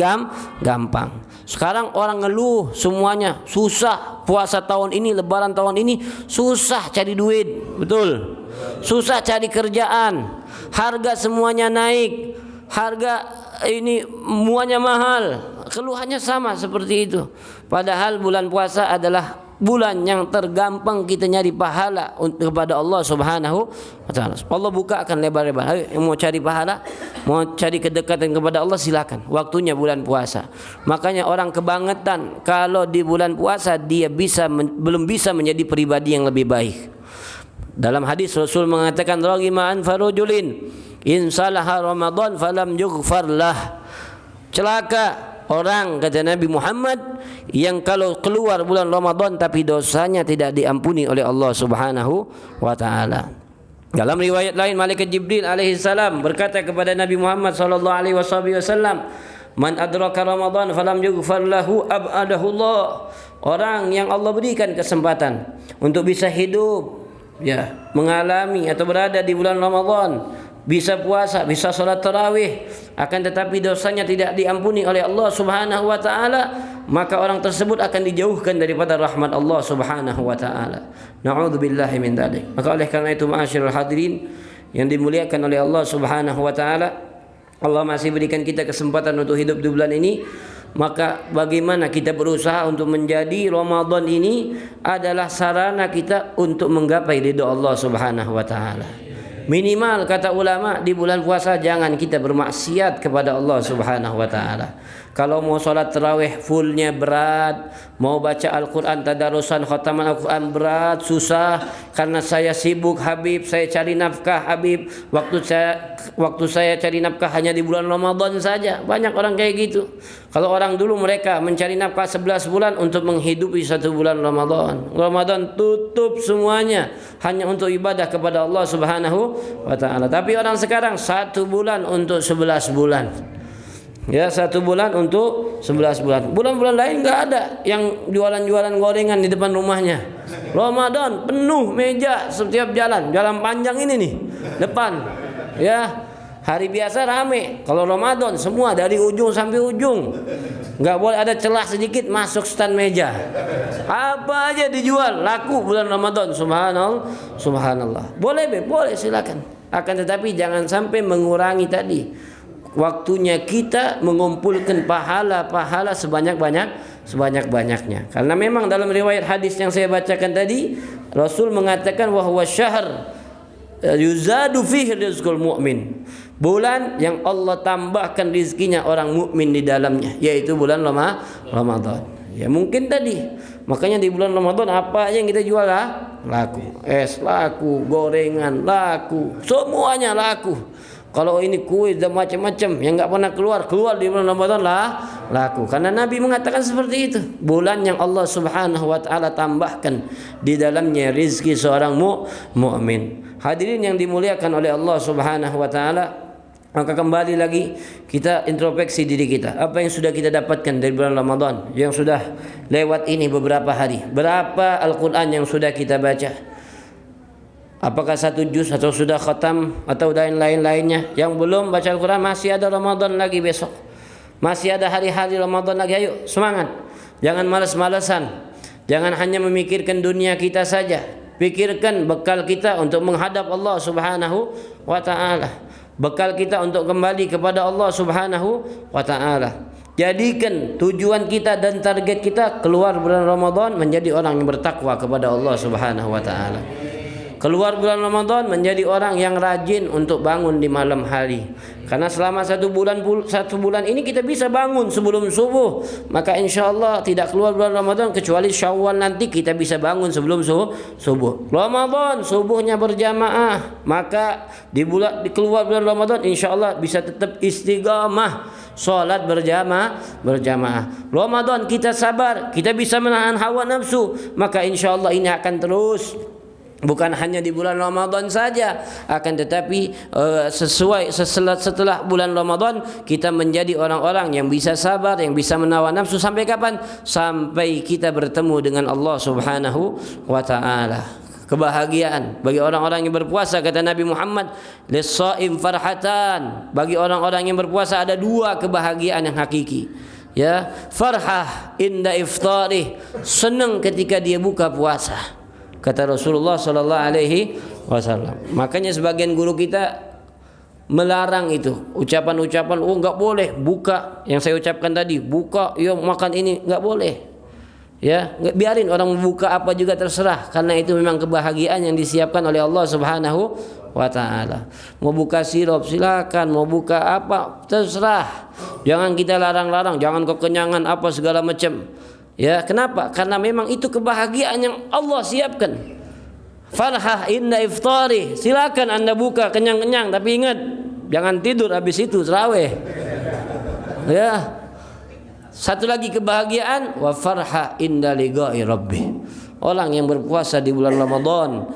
Speaker 1: gampang. Sekarang orang ngeluh semuanya susah, puasa tahun ini, lebaran tahun ini susah cari duit, betul? Susah cari kerjaan, harga semuanya naik, harga ini semuanya mahal. Keluhannya sama seperti itu. Padahal bulan puasa adalah bulan yang tergampang kita nyari pahala kepada Allah Subhanahu wa taala. Allah bukakan lebar-lebar. Ayo, yang mau cari pahala, mau cari kedekatan kepada Allah, silakan. Waktunya bulan puasa. Makanya orang kebangetan kalau di bulan puasa dia belum bisa menjadi pribadi yang lebih baik. Dalam hadis Rasul mengatakan raghima an farujulin in salaha Ramadan falam yughfar lah. Celaka orang, kata Nabi Muhammad, yang kalau keluar bulan Ramadan tapi dosanya tidak diampuni oleh Allah Subhanahu wa taala. Dalam riwayat lain malaikat Jibril alaihi salam berkata kepada Nabi Muhammad sallallahu alaihi wasallam, "Man adraka Ramadan falam yughfar lahu ab'adahu Allah." Orang yang Allah berikan kesempatan untuk bisa hidup, ya, mengalami atau berada di bulan Ramadan, bisa puasa, bisa salat tarawih, akan tetapi dosanya tidak diampuni oleh Allah Subhanahu wa taala, maka orang tersebut akan dijauhkan daripada rahmat Allah Subhanahu wa taala. Na'udzubillahi min dzalik. Maka oleh karena itu ma'asyiral hadirin yang dimuliakan oleh Allah Subhanahu wa taala, Allah masih berikan kita kesempatan untuk hidup di bulan ini. Maka bagaimana kita berusaha untuk menjadi Ramadan ini adalah sarana kita untuk menggapai ridha Allah Subhanahu wa taala. Minimal kata ulama di bulan puasa jangan kita bermaksiat kepada Allah Subhanahu wa taala. Kalau mau sholat tarawih fullnya berat, mau baca Al-Quran tadarusan khataman Al-Quran berat, susah, karena saya sibuk Habib, saya cari nafkah Habib, waktu saya cari nafkah hanya di bulan Ramadan saja. Banyak orang kayak gitu. Kalau orang dulu mereka mencari nafkah 11 bulan untuk menghidupi satu bulan Ramadan. Ramadan tutup semuanya hanya untuk ibadah kepada Allah Subhanahu wa taala. Tapi orang sekarang 1 bulan untuk 11 bulan. Ya, 1 bulan untuk 11 bulan. Bulan-bulan lain nggak ada yang jualan-jualan gorengan di depan rumahnya. Ramadan penuh meja setiap jalan panjang ini nih depan. Ya, hari biasa rame. Kalau Ramadan semua dari ujung sampai ujung. Nggak boleh ada celah sedikit masuk stand meja. Apa aja dijual, laku bulan Ramadan. Subhanallah. Boleh silakan. Akan tetapi jangan sampai mengurangi tadi waktunya kita mengumpulkan pahala-pahala sebanyak-banyaknya. Karena memang dalam riwayat hadis yang saya bacakan tadi, Rasul mengatakan wahwa syahr yuzadu fihi rizqul mu'min. Bulan yang Allah tambahkan rizkinya orang mukmin di dalamnya, yaitu bulan Ramadan. Ya mungkin tadi, makanya di bulan Ramadan apa aja yang kita jual laku. Es laku, gorengan laku, semuanya laku. Kalau ini kue dan macam-macam yang enggak pernah keluar di bulan Ramadan laku. Karena Nabi mengatakan seperti itu. Bulan yang Allah Subhanahu wa taala tambahkan di dalamnya rizki seorang mukmin. Hadirin yang dimuliakan oleh Allah Subhanahu wa taala, maka kembali lagi kita introspeksi diri kita. Apa yang sudah kita dapatkan dari bulan Ramadan yang sudah lewat ini beberapa hari? Berapa Al-Qur'an yang sudah kita baca? Apakah 1 juz atau sudah khatam atau dan lain-lainnya? Yang belum baca Al-Quran, masih ada Ramadan lagi besok. Masih ada hari-hari Ramadan lagi. Ayo semangat. Jangan malas-malasan. Jangan hanya memikirkan dunia kita saja. Pikirkan bekal kita untuk menghadap Allah Subhanahu wa taala. Bekal kita untuk kembali kepada Allah Subhanahu wa taala. Jadikan tujuan kita dan target kita keluar bulan Ramadan menjadi orang yang bertakwa kepada Allah Subhanahu wa taala. Keluar bulan Ramadan menjadi orang yang rajin untuk bangun di malam hari. Karena selama 1 bulan ini kita bisa bangun sebelum subuh. Maka insya Allah tidak keluar bulan Ramadan kecuali Syawal nanti kita bisa bangun sebelum subuh. Ramadan subuhnya berjamaah. Maka keluar bulan Ramadan insya Allah bisa tetap istiqamah. Salat berjamaah. Ramadan kita sabar, kita bisa menahan hawa nafsu. Maka insya Allah ini akan terus Bukan hanya di bulan Ramadan saja, akan tetapi setelah bulan Ramadan kita menjadi orang-orang yang bisa sabar, yang bisa menawan nafsu. Sampai kapan? Sampai kita bertemu dengan Allah Subhanahu wa taala. Kebahagiaan bagi orang-orang yang berpuasa, kata Nabi Muhammad, lis-shaim farhatan. Bagi orang-orang yang berpuasa ada dua kebahagiaan yang hakiki. Ya, farhah inda iftarih, senang ketika dia buka puasa. Kata Rasulullah sallallahu alaihi wasallam. Makanya sebagian guru kita melarang itu ucapan-ucapan, oh enggak boleh buka, yang saya ucapkan tadi, buka ya makan ini enggak boleh. Ya, biarin orang buka apa juga terserah, karena itu memang kebahagiaan yang disiapkan oleh Allah Subhanahu wa taala. Mau buka sirup silakan, mau buka apa terserah. Jangan kita larang-larang, jangan kekenyangan apa segala macam. Ya, kenapa? Karena memang itu kebahagiaan yang Allah siapkan. Farhah inda iftari, silakan Anda buka kenyang-kenyang, tapi ingat jangan tidur habis itu tarawih. Ya. Satu lagi kebahagiaan, wa farha inda liqa'i rabbih. Orang yang berpuasa di bulan Ramadan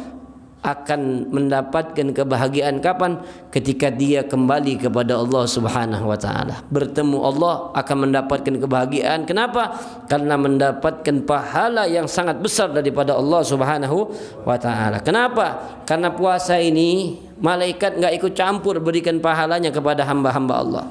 Speaker 1: akan mendapatkan kebahagiaan kapan? Ketika dia kembali kepada Allah Subhanahu wa taala. Bertemu Allah akan mendapatkan kebahagiaan. Kenapa? Karena mendapatkan pahala yang sangat besar daripada Allah Subhanahu wa taala. Kenapa? Karena puasa ini malaikat enggak ikut campur berikan pahalanya kepada hamba-hamba Allah.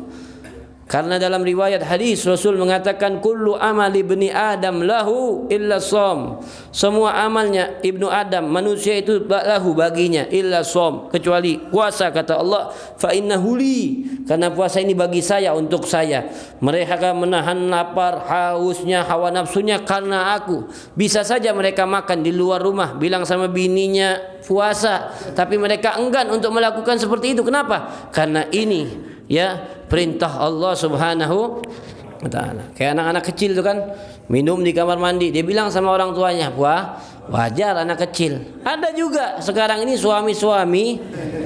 Speaker 1: Karena dalam riwayat hadis Rasul mengatakan kullu amali ibni Adam lahu illa shaum. Semua amalnya ibnu Adam, manusia itu lahu baginya illa shaum, kecuali puasa, kata Allah, fa innahu li, karena puasa ini bagi saya, untuk saya. Mereka akan menahan lapar, hausnya, hawa nafsunya karena aku. Bisa saja mereka makan di luar rumah, bilang sama bininya puasa, tapi mereka enggan untuk melakukan seperti itu. Kenapa? Karena ini ya perintah Allah Subhanahu wa taala. Kayak anak-anak kecil itu kan minum di kamar mandi, dia bilang sama orang tuanya, "Wah, wajar anak kecil." Ada juga sekarang ini suami-suami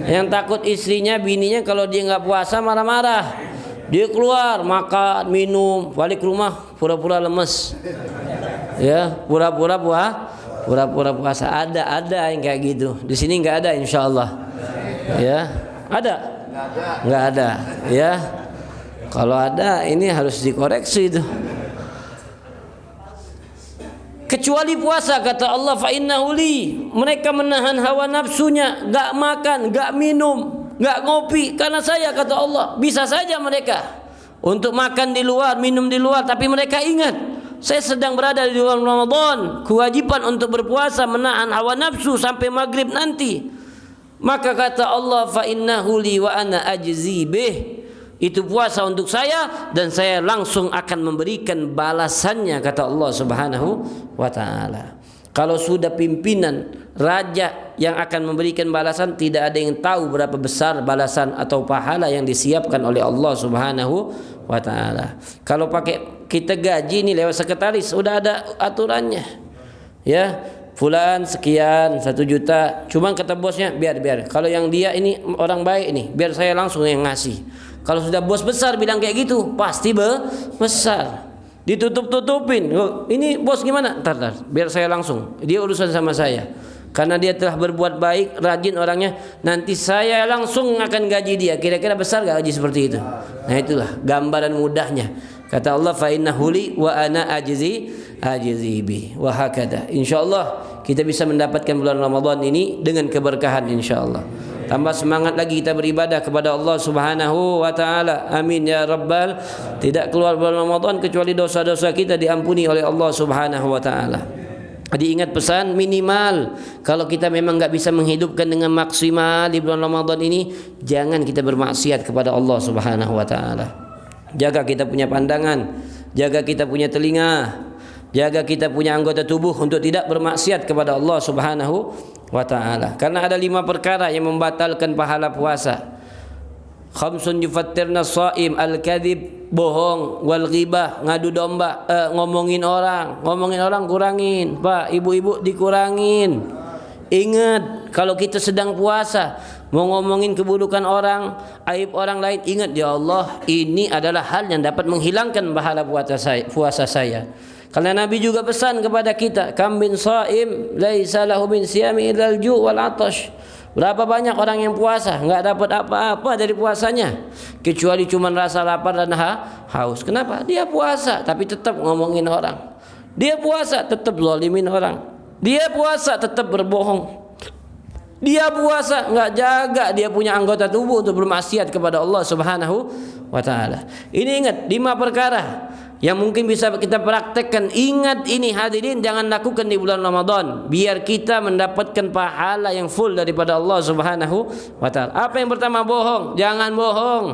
Speaker 1: yang takut istrinya, bininya kalau dia enggak puasa marah-marah. Dia keluar makan, minum, balik rumah pura-pura lemes. Ya, pura-pura puasa. Ada yang kayak gitu. Di sini enggak ada insyaallah. Ya, ada? Enggak ada, ya. Kalau ada ini harus dikoreksi itu. Kecuali puasa, kata Allah, fa innahu li. Mereka menahan hawa nafsunya, enggak makan, enggak minum, enggak ngopi karena saya, kata Allah. Bisa saja mereka untuk makan di luar, minum di luar, tapi mereka ingat saya sedang berada di bulan Ramadan, kewajiban untuk berpuasa, menahan hawa nafsu sampai maghrib nanti. Maka kata Allah, fa innahu li wa ana ajzi bih. Itu puasa untuk saya dan saya langsung akan memberikan balasannya, kata Allah Subhanahu wa taala. Kalau sudah pimpinan raja yang akan memberikan balasan, tidak ada yang tahu berapa besar balasan atau pahala yang disiapkan oleh Allah Subhanahu wa taala. Kalau pakai kita gaji ini lewat sekretaris, sudah ada aturannya. Ya, fulan sekian 1 juta, cuman kata bosnya biar kalau yang dia ini orang baik ini biar saya langsung yang ngasih. Kalau sudah bos besar bilang kayak gitu pasti besar, ditutup-tutupin. Oh, ini bos gimana? Ntar, biar saya langsung, dia urusan sama saya, karena dia telah berbuat baik, rajin orangnya, nanti saya langsung akan gaji dia. Kira-kira besar gak gaji seperti itu? Nah, itulah gambaran mudahnya. Kata Allah, fa innahu li wa ana ajzi bi wa hakada. Insyaallah kita bisa mendapatkan bulan Ramadan ini dengan keberkahan insyaallah. Tambah semangat lagi kita beribadah kepada Allah Subhanahu wa taala. Amin ya rabbal. Tidak keluar bulan Ramadan kecuali dosa-dosa kita diampuni oleh Allah Subhanahu wa taala. Jadi ingat pesan minimal, kalau kita memang enggak bisa menghidupkan dengan maksimal di bulan Ramadan ini, jangan kita bermaksiat kepada Allah Subhanahu wa taala. Jaga kita punya pandangan, jaga kita punya telinga, jaga kita punya anggota tubuh untuk tidak bermaksiat kepada Allah Subhanahu wa taala. Karena ada 5 perkara yang membatalkan pahala puasa. Khamsun yufattirna shaim, al-kadzib, bohong, wal ghibah, ngadu domba, ngomongin orang kurangin. Pak, ibu-ibu dikurangin. Ingat, kalau kita sedang puasa, mau ngomongin keburukan orang, aib orang lain, ingat ya Allah, ini adalah hal yang dapat menghilangkan pahala puasa saya. Karena Nabi juga pesan kepada kita, kam min shaim laisa lahu min siyami illal ju' wal 'atash. Berapa banyak orang yang puasa enggak dapat apa-apa dari puasanya kecuali cuma rasa lapar dan haus. Kenapa? Dia puasa tapi tetap ngomongin orang. Dia puasa tetap zalimin orang. Dia puasa tetap berbohong. Dia puasa enggak jaga dia punya anggota tubuh untuk bermaksiat kepada Allah Subhanahu wa taala. Ini ingat 5 perkara yang mungkin bisa kita praktekkan. Ingat ini hadirin, jangan lakukan di bulan Ramadan biar kita mendapatkan pahala yang full daripada Allah Subhanahu wa taala. Apa yang pertama? Bohong. Jangan bohong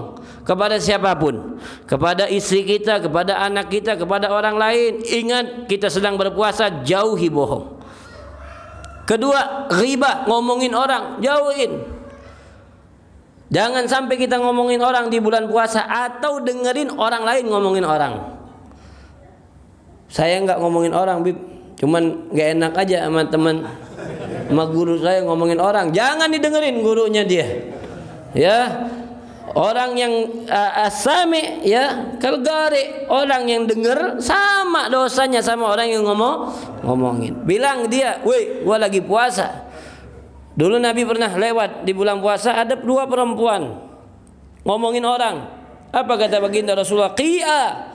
Speaker 1: kepada siapapun, kepada istri kita, kepada anak kita, kepada orang lain. Ingat kita sedang berpuasa, jauhi bohong. Kedua, ghibah, ngomongin orang, jauhin. Jangan sampai kita ngomongin orang di bulan puasa atau dengerin orang lain ngomongin orang. Saya nggak ngomongin orang, Bib. Cuman nggak enak aja sama teman, sama guru saya ngomongin orang. Jangan didengerin gurunya dia. Ya, orang yang asami, ya, kalgari, orang yang denger sama dosanya sama orang yang ngomongin. Bilang dia, "Woi, gua lagi puasa." Dulu Nabi pernah lewat di bulan puasa, ada 2 perempuan ngomongin orang. Apa kata baginda Rasulullah? Qia,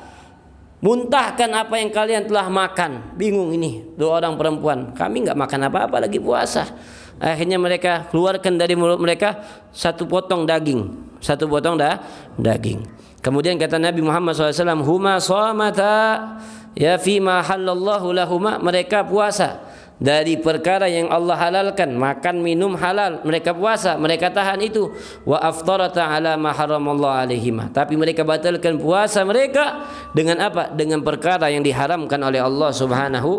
Speaker 1: muntahkan apa yang kalian telah makan. Bingung ini 2 orang perempuan, kami nggak makan apa-apa lagi puasa. Akhirnya mereka keluarkan dari mulut mereka 1 potong daging, 1 potong daging. Kemudian kata Nabi Muhammad SAW, huma shamata ya fima halallahu lahuma, mereka puasa dari perkara yang Allah halalkan, makan minum halal, mereka puasa, mereka tahan itu. Wa aftarata ala ma haramallahu alaihima, tapi mereka batalkan puasa mereka dengan apa? Dengan perkara yang diharamkan oleh Allah Subhanahu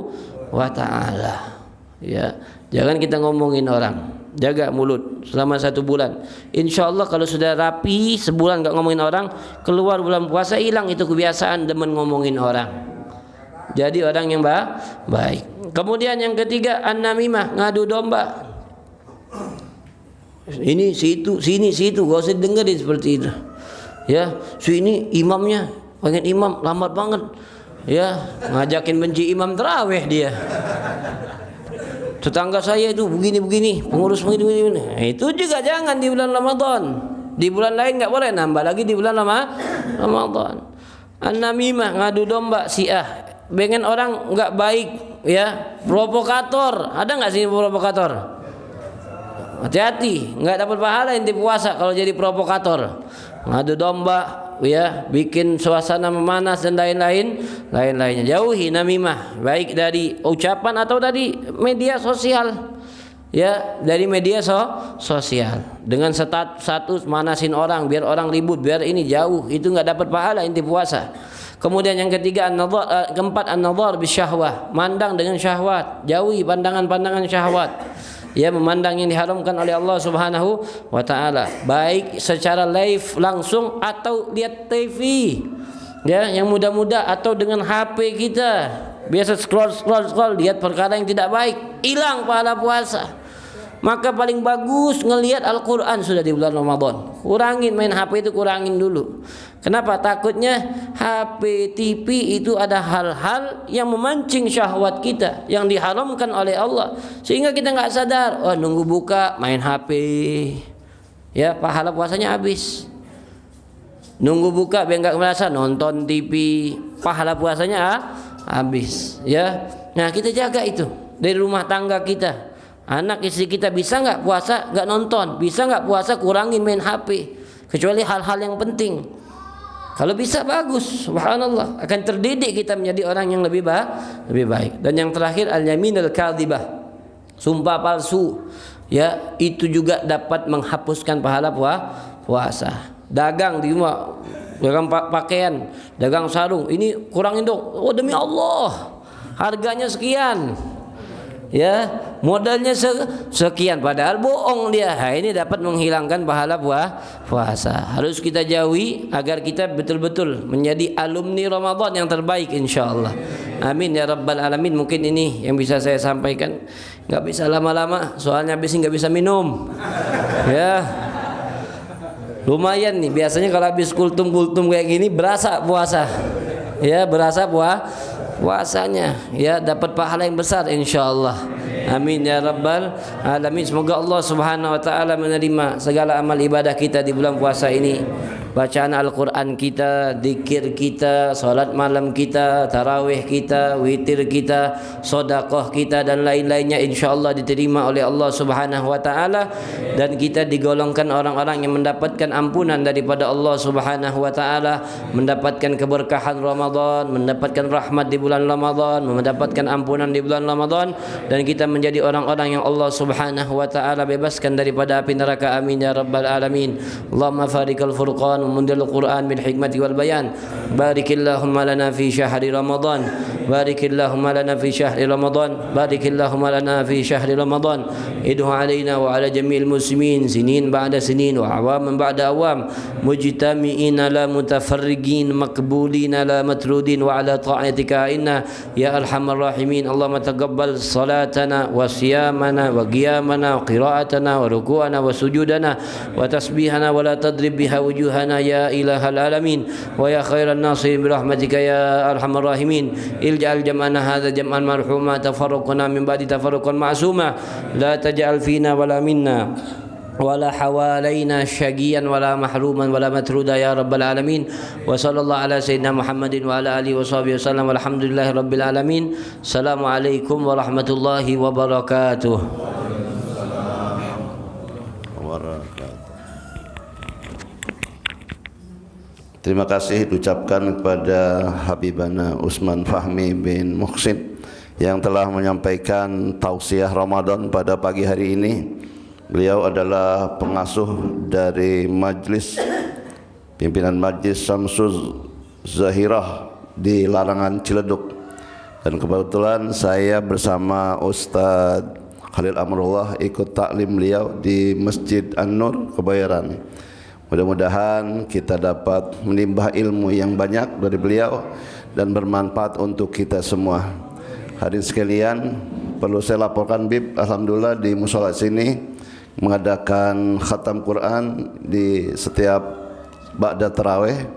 Speaker 1: wa taala. Ya, jangan kita ngomongin orang. Jaga mulut selama 1 bulan. Insyaallah kalau sudah rapi sebulan enggak ngomongin orang, keluar bulan puasa hilang itu kebiasaan demen ngomongin orang. Jadi orang yang baik. Kemudian yang ketiga, an-namimah, ngadu domba. Ini situ, sini situ, gak usah dengerin seperti itu. Ya, ini imamnya, pengen imam lambat banget. Ya, ngajakin benci imam tarawih dia. Tetangga saya itu begini-begini, pengurus begini-begini. Nah, itu juga jangan di bulan Ramadan. Di bulan lain enggak boleh, nambah lagi di bulan Ramadan. An-namimah, ngadu domba, siah. Pengen orang enggak baik, ya, provokator. Ada enggak sih provokator? Hati-hati, enggak dapat pahala inti puasa kalau jadi provokator. Ngadu domba, ya, bikin suasana memanas dan lain-lainnya. Jauhi namimah, baik dari ucapan atau dari media sosial. Ya, dari media sosial. Dengan status manasin orang biar orang ribut, biar ini jauh, itu enggak dapat pahala inti puasa. Kemudian yang ketiga, keempat, an-nadhar bisyahwah, mandang dengan syahwat, jauhi pandangan-pandangan syahwat. Ya, memandang yang diharamkan oleh Allah Subhanahu wa taala, baik secara live langsung atau lihat TV. Ya, yang muda-muda atau dengan HP kita. Biasa scroll lihat perkara yang tidak baik, hilang pahala puasa. Maka paling bagus ngelihat Al-Quran sudah di bulan Ramadan. Kurangin main HP itu, kurangin dulu. Kenapa? Takutnya HP, TV itu ada hal-hal yang memancing syahwat kita, yang diharamkan oleh Allah, sehingga kita nggak sadar. Oh, nunggu buka main HP, ya, pahala puasanya habis. Nunggu buka biar nggak merasa nonton TV, pahala puasanya habis. Ya, nah kita jaga itu dari rumah tangga kita. Anak istri kita bisa nggak puasa nggak nonton, bisa nggak puasa kurangin main HP, kecuali hal-hal yang penting. Kalau bisa bagus, subhanallah, akan terdidik kita menjadi orang yang lebih baik. Dan yang terakhir, al-yaminul kadzibah, sumpah palsu. Ya, itu juga dapat menghapuskan pahala puasa. Dagang di rumah, dagang pakaian, dagang sarung, ini kurangin dong. Oh, demi Allah, harganya sekian. Ya, modalnya sekian, padahal bohong dia. Nah, ini dapat menghilangkan pahala puasa. Harus kita jauhi agar kita betul-betul menjadi alumni Ramadan yang terbaik insyaallah. Amin ya rabbal alamin. Mungkin ini yang bisa saya sampaikan. Enggak bisa lama-lama, soalnya habis enggak bisa minum. Ya. Lumayan nih, biasanya kalau habis kultum kayak gini berasa puasa. Ya, berasa puasa. puasanya, ya dapat pahala yang besar insyaallah. Amin ya rabbal alamin. Semoga Allah Subhanahu wa taala menerima segala amal ibadah kita di bulan puasa ini. Bacaan Al-Quran kita, zikir kita, salat malam kita, tarawih kita, witir kita, sedekah kita dan lain-lainnya insyaallah diterima oleh Allah Subhanahu wa taala, dan kita digolongkan orang-orang yang mendapatkan ampunan daripada Allah Subhanahu wa taala, mendapatkan keberkahan Ramadan, mendapatkan rahmat di bulan Ramadan, mendapatkan ampunan di bulan Ramadan, dan kita menjadi orang-orang yang Allah Subhanahu wa taala bebaskan daripada api neraka. Amin ya rabbal alamin. Allahumma farikal furqan ومنزل القرآن بالحكمة والبيان بارك اللهم لنا في شهر رمضان بارك اللهم لنا في شهر رمضان بارك اللهم لنا في شهر رمضان ادعو علينا وعلى جميع المسلمين سنين بعد سنين وأعواما بعد أعوام مجتمعين لا متفرقين مقبولين لا مترودين وعلى طاعتك إنا يا أرحم الراحمين. اللهم تقبل صلاتنا وصيامنا وقيامنا وقراءتنا وركوعنا وسجودنا وتسبيحنا ولا تضرب بها وجوهنا يا إله العالمين ويا خير الناصرين برحمتك يا أرحم الراحمين. اجعل جمعنا هذا جمعا مرحوما تفرقنا من بعد تفرقا معصوما لا تجعل فينا ولا منا ولا حوالينا شقيا ولا محروما ولا مترودا يا رب العالمين. وصلى الله على سيدنا محمد وعلى آله وصحبه وسلم والحمد لله رب العالمين. السلام عليكم ورحمة الله وبركاته.
Speaker 2: Terima kasih diucapkan kepada Habibana Usman Fahmi bin Muhsin yang telah menyampaikan tausiah Ramadan pada pagi hari ini. Beliau adalah pengasuh dari majlis, pimpinan majlis Samsuz Zahirah di Larangan Ciledug, dan kebetulan saya bersama Ustadz Khalil Amrullah ikut taklim beliau di Masjid An-Nur Kebayoran. Mudah-mudahan kita dapat menimba ilmu yang banyak dari beliau dan bermanfaat untuk kita semua. Hadirin sekalian, perlu saya laporkan Bib, alhamdulillah di mushola sini mengadakan khatam Quran di setiap ba'da tarawih,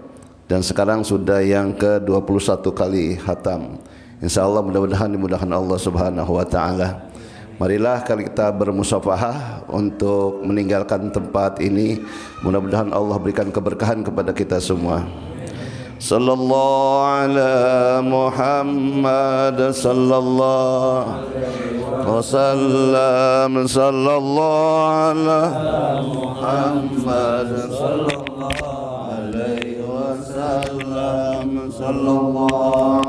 Speaker 2: dan sekarang sudah yang ke-21 kali khatam. Insyaallah mudah-mudahan dimudahkan Allah Subhanahu wa taala. Marilah kita bermusafahah untuk meninggalkan tempat ini. Mudah-mudahan Allah berikan keberkahan kepada kita semua. Sallallahu ala Muhammad sallallahu wasallam. Sallallahu ala Muhammad sallallahu alaihi wasallam. Sallallahu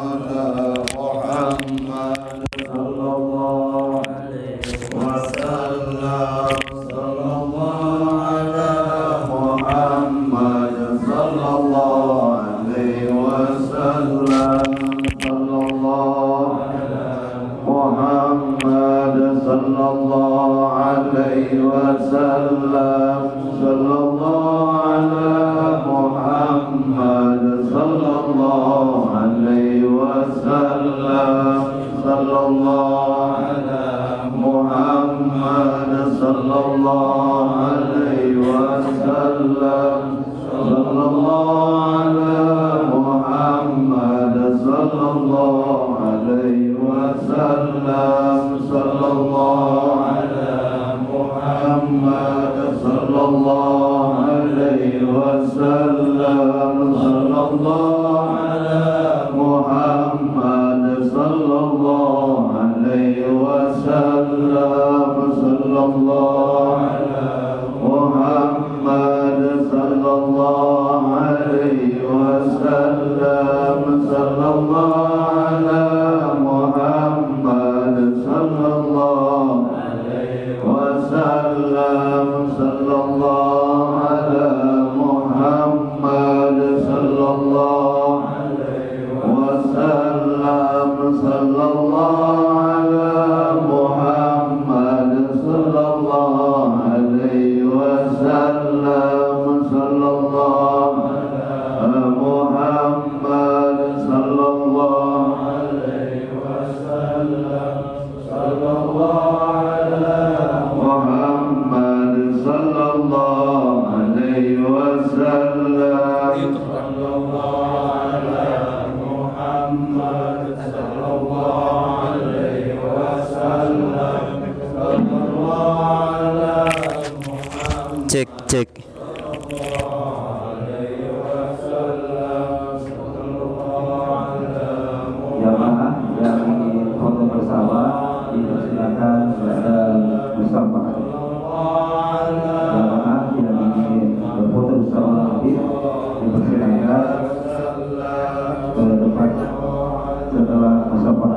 Speaker 2: ala Muhammad sallallahu sallallahu alaihi wasallam. Sallallahu ala Muhammad sallallahu alaihi wasallam.
Speaker 3: musafaha